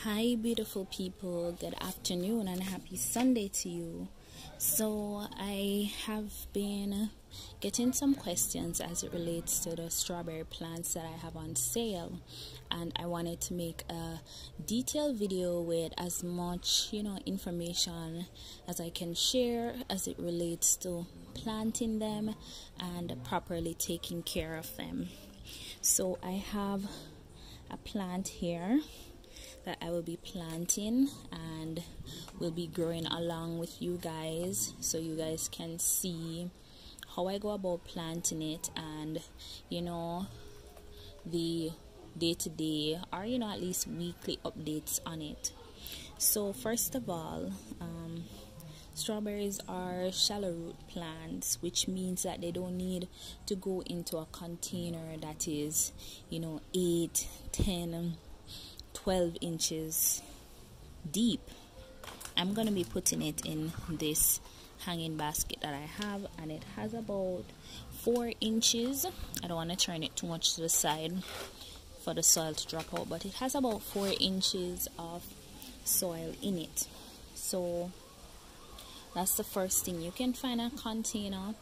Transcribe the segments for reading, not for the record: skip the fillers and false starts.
Hi beautiful people, good afternoon and happy Sunday to you. So I have been getting some questions as it relates to the strawberry plants that I have on sale, and I wanted to make a detailed video with as much information as I can share as it relates to planting them and properly taking care of them. So I have a plant here that I will be planting and will be growing along with you guys, so you guys can see how I go about planting it and the day-to-day or at least weekly updates on it. So first of all, strawberries are shallow root plants, which means that they don't need to go into a container that is 8, 10, 12 inches deep. I'm going to be putting it in this hanging basket that I have, and it has about 4 inches. I don't want to turn it too much to the side for the soil to drop out, but it has about 4 inches of soil in it. So that's the first thing. You can find a container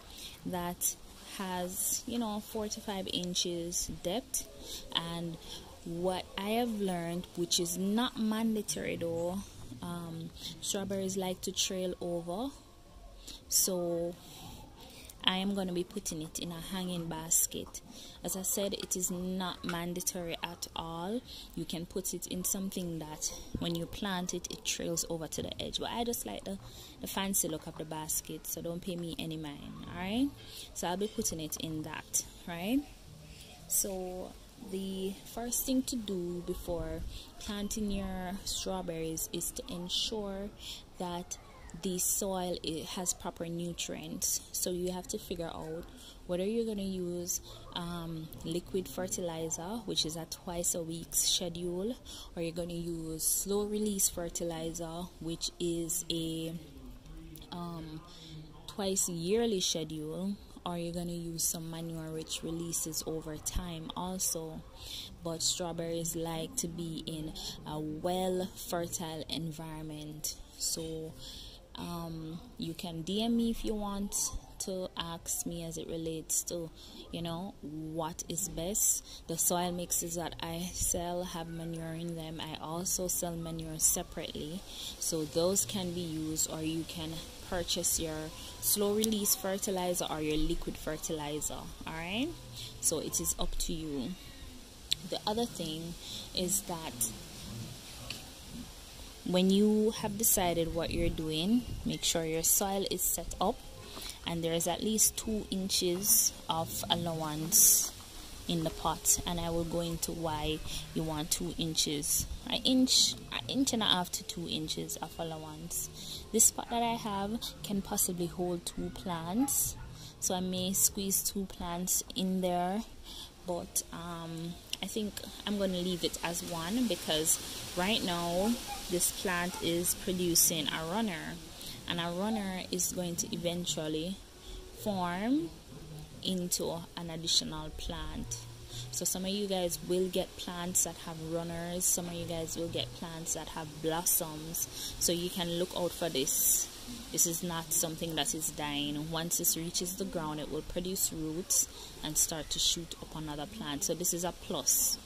that has 4 to 5 inches depth, and what I have learned, which is not mandatory though, strawberries like to trail over, so I am going to be putting it in a hanging basket. As I said, it is not mandatory at all. You can put it in something that when you plant it, it trails over to the edge, but I just like the fancy look of the basket, so don't pay me any mind. Alright, so I'll be putting it in that. Right, so the first thing to do before planting your strawberries is to ensure that the soil has proper nutrients. So you have to figure out whether you're going to use liquid fertilizer, which is a twice a week schedule, or you're going to use slow release fertilizer, which is a twice yearly schedule, or you're going to use some manure which releases over time also. But strawberries like to be in a well fertile environment, so you can DM me if you want to ask me as it relates to what is best. The soil mixes that I sell have manure in them. I also sell manure separately, so those can be used, or you can purchase your slow release fertilizer or your liquid fertilizer. Alright, so it is up to you. The other thing is that when you have decided what you're doing, make sure your soil is set up and there is at least 2 inches of allowance in the pot, and I will go into why you want 2 inches, an inch and a half to 2 inches of allowance. This pot that I have can possibly hold 2 plants, so I may squeeze 2 plants in there, but I think I'm going to leave it as one, because right now this plant is producing a runner, and a runner is going to eventually form into an additional plant. So some of you guys will get plants that have runners, some of you guys will get plants that have blossoms, so you can look out for this. This is not something that is dying. Once this reaches the ground, it will produce roots and start to shoot up another plant. So this is a plus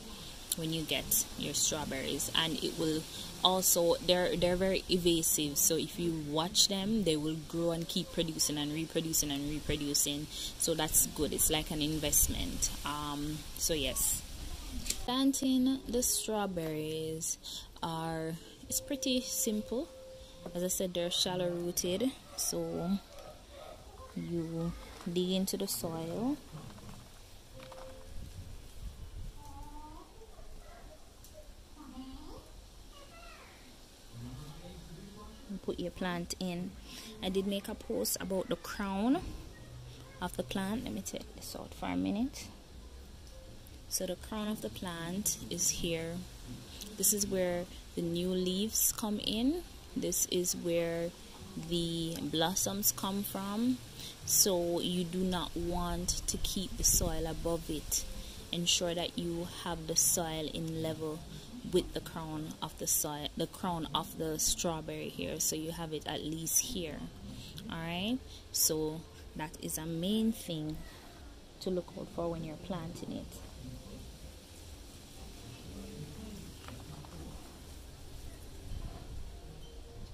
when you get your strawberries, and it will also, they're very evasive, so if you watch them, they will grow and keep producing and reproducing and reproducing, so that's good. It's like an investment. So yes, planting the strawberries it's pretty simple. As I said, they're shallow rooted, so you dig into the soil, and put your plant in. I did make a post about the crown of the plant. Let me take this out for a minute. So the crown of the plant is here. This is where the new leaves come in. This is where the blossoms come from, so you do not want to keep the soil above it. Ensure that you have the soil in level with the crown of the soil, the crown of the strawberry here, so you have it at least here. All right, so that is a main thing to look out for when you're planting it.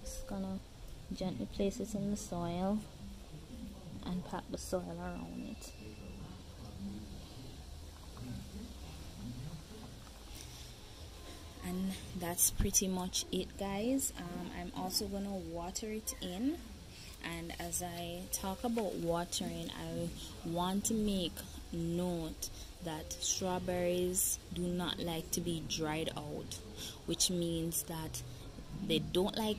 Just gonna gently place it in the soil and pack the soil around it. And that's pretty much it, guys. I'm also gonna water it in, and as I talk about watering, I want to make note that strawberries do not like to be dried out, which means that they don't like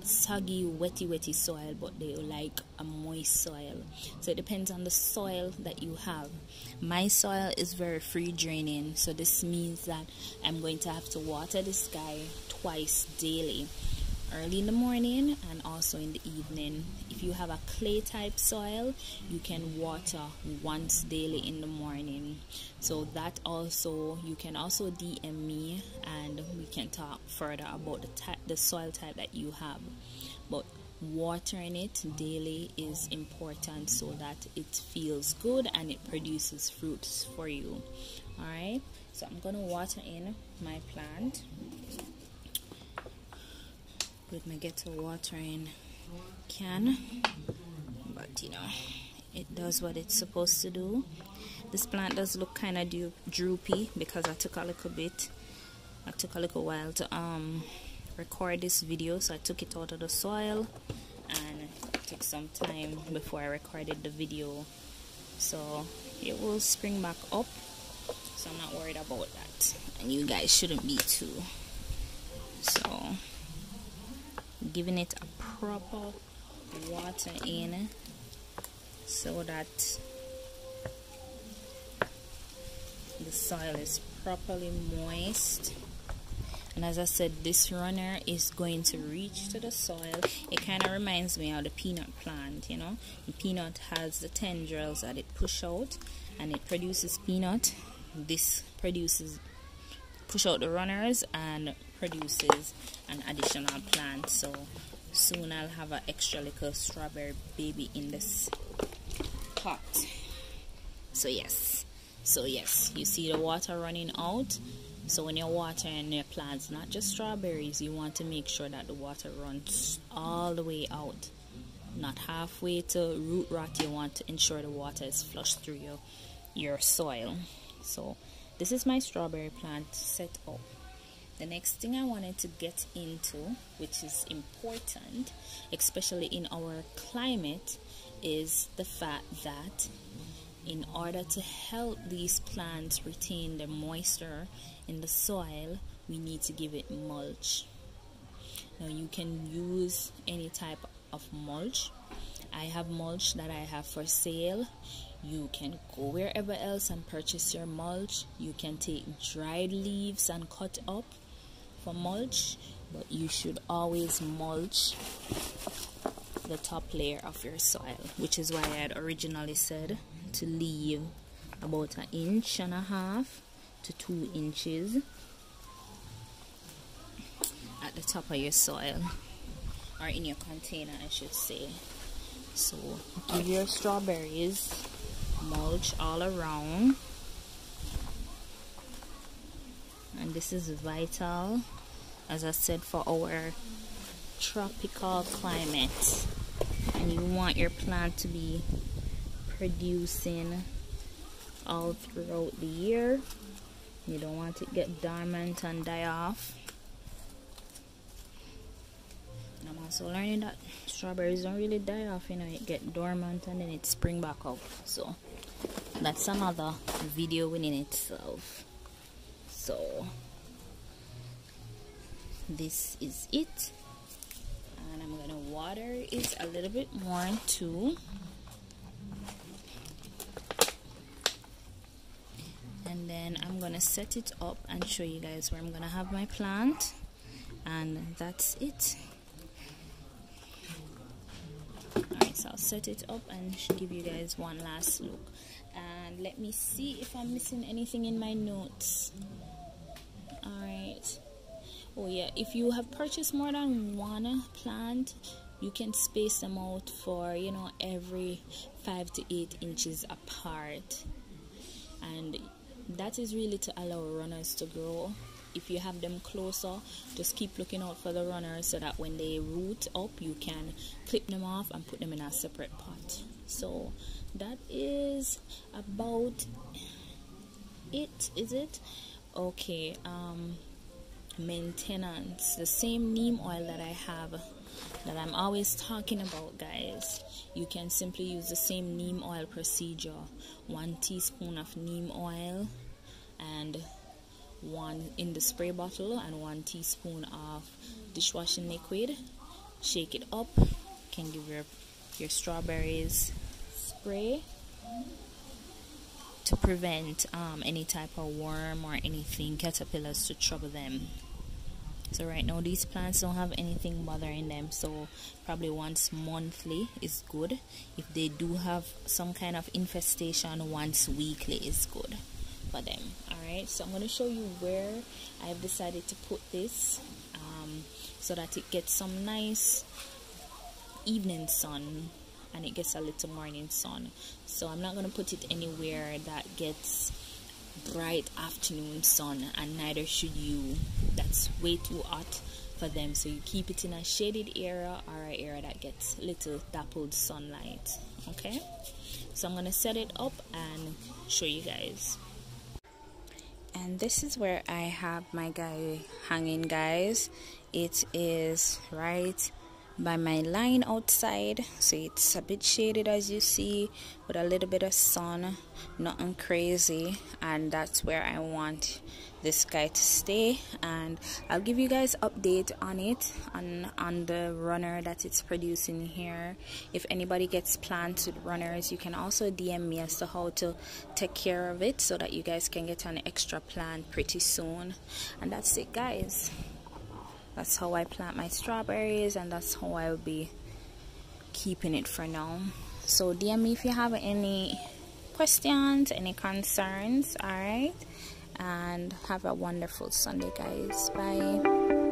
soggy wetty soil, but they like a moist soil. So it depends on the soil that you have. My soil is very free draining, so this means that I'm going to have to water this guy twice daily, early in the morning and also in the evening. If you have a clay type soil, you can water once daily in the morning. So that also, you can also DM me and we can talk further about the soil type that you have. But watering it daily is important so that it feels good and it produces fruits for you. Alright, so I'm gonna water in my plant with my ghetto watering can, but you know, it does what it's supposed to do. This plant does look kind of droopy because I took a little while to record this video, so I took it out of the soil and it took some time before I recorded the video, so it will spring back up, so I'm not worried about that, and you guys shouldn't be too. So giving it a proper water in so that the soil is properly moist. And as I said, this runner is going to reach to the soil. It kind of reminds me of the peanut plant, you know. The peanut has the tendrils that it push out and it produces peanut. This push out the runners and produces an additional plant. So soon I'll have an extra little strawberry baby in this pot. So yes, you see the water running out. So when you're watering your plants, not just strawberries, you want to make sure that the water runs all the way out, not halfway to root rot. You want to ensure the water is flushed through your soil. So this is my strawberry plant set up. The next thing I wanted to get into, which is important, especially in our climate, is the fact that in order to help these plants retain the moisture in the soil, we need to give it mulch. Now you can use any type of mulch. I have mulch that I have for sale. You can go wherever else and purchase your mulch. You can take dried leaves and cut up for mulch, but you should always mulch the top layer of your soil, which is why I had originally said to leave about 1.5 inches to 2 inches at the top of your soil, or in your container I should say. So give your strawberries mulch all around, and this is vital, as I said, for our tropical climate, and you want your plant to be producing all throughout the year. You don't want it to get dormant and die off. And I'm also learning that strawberries don't really die off, you know, it get dormant and then it spring back up. So that's another video within itself. So this is it, and I'm gonna water it a little bit more too. And then I'm gonna set it up and show you guys where I'm gonna have my plant, and that's it. Alright, so I'll set it up and give you guys one last look, and let me see if I'm missing anything in my notes. Alright, right. Oh yeah, if you have purchased more than one plant, you can space them out for, you know, every 5 to 8 inches apart, and that is really to allow runners to grow. If you have them closer, just keep looking out for the runners so that when they root up, you can clip them off and put them in a separate pot. So that is about it, is it? Okay, maintenance. The same neem oil that I have, that I'm always talking about, guys. You can simply use the same neem oil procedure. 1 teaspoon of neem oil and 1 in the spray bottle, and 1 teaspoon of dishwashing liquid. Shake it up. You can give your strawberries spray to prevent any type of worm or anything, caterpillars, to trouble them. So right now these plants don't have anything bothering them, so probably once monthly is good. If they do have some kind of infestation, once weekly is good for them. Alright, so I'm going to show you where I've decided to put this so that it gets some nice evening sun and it gets a little morning sun. So I'm not going to put it anywhere that gets bright afternoon sun, and neither should you. That's way too hot for them, so you keep it in a shaded area or an area that gets little dappled sunlight. Okay, so I'm going to set it up and show you guys. And this is where I have my guy hanging, guys. It is right by my line outside, so it's a bit shaded, as you see, with a little bit of sun, nothing crazy, and that's where I want this guy to stay. And I'll give you guys update on it, on the runner that it's producing here. If anybody gets plants with runners, you can also DM me as to how to take care of it so that you guys can get an extra plant pretty soon. And that's it, guys. That's how I plant my strawberries, and that's how I'll be keeping it for now. So DM me if you have any questions, any concerns. Alright, and have a wonderful Sunday, guys. Bye.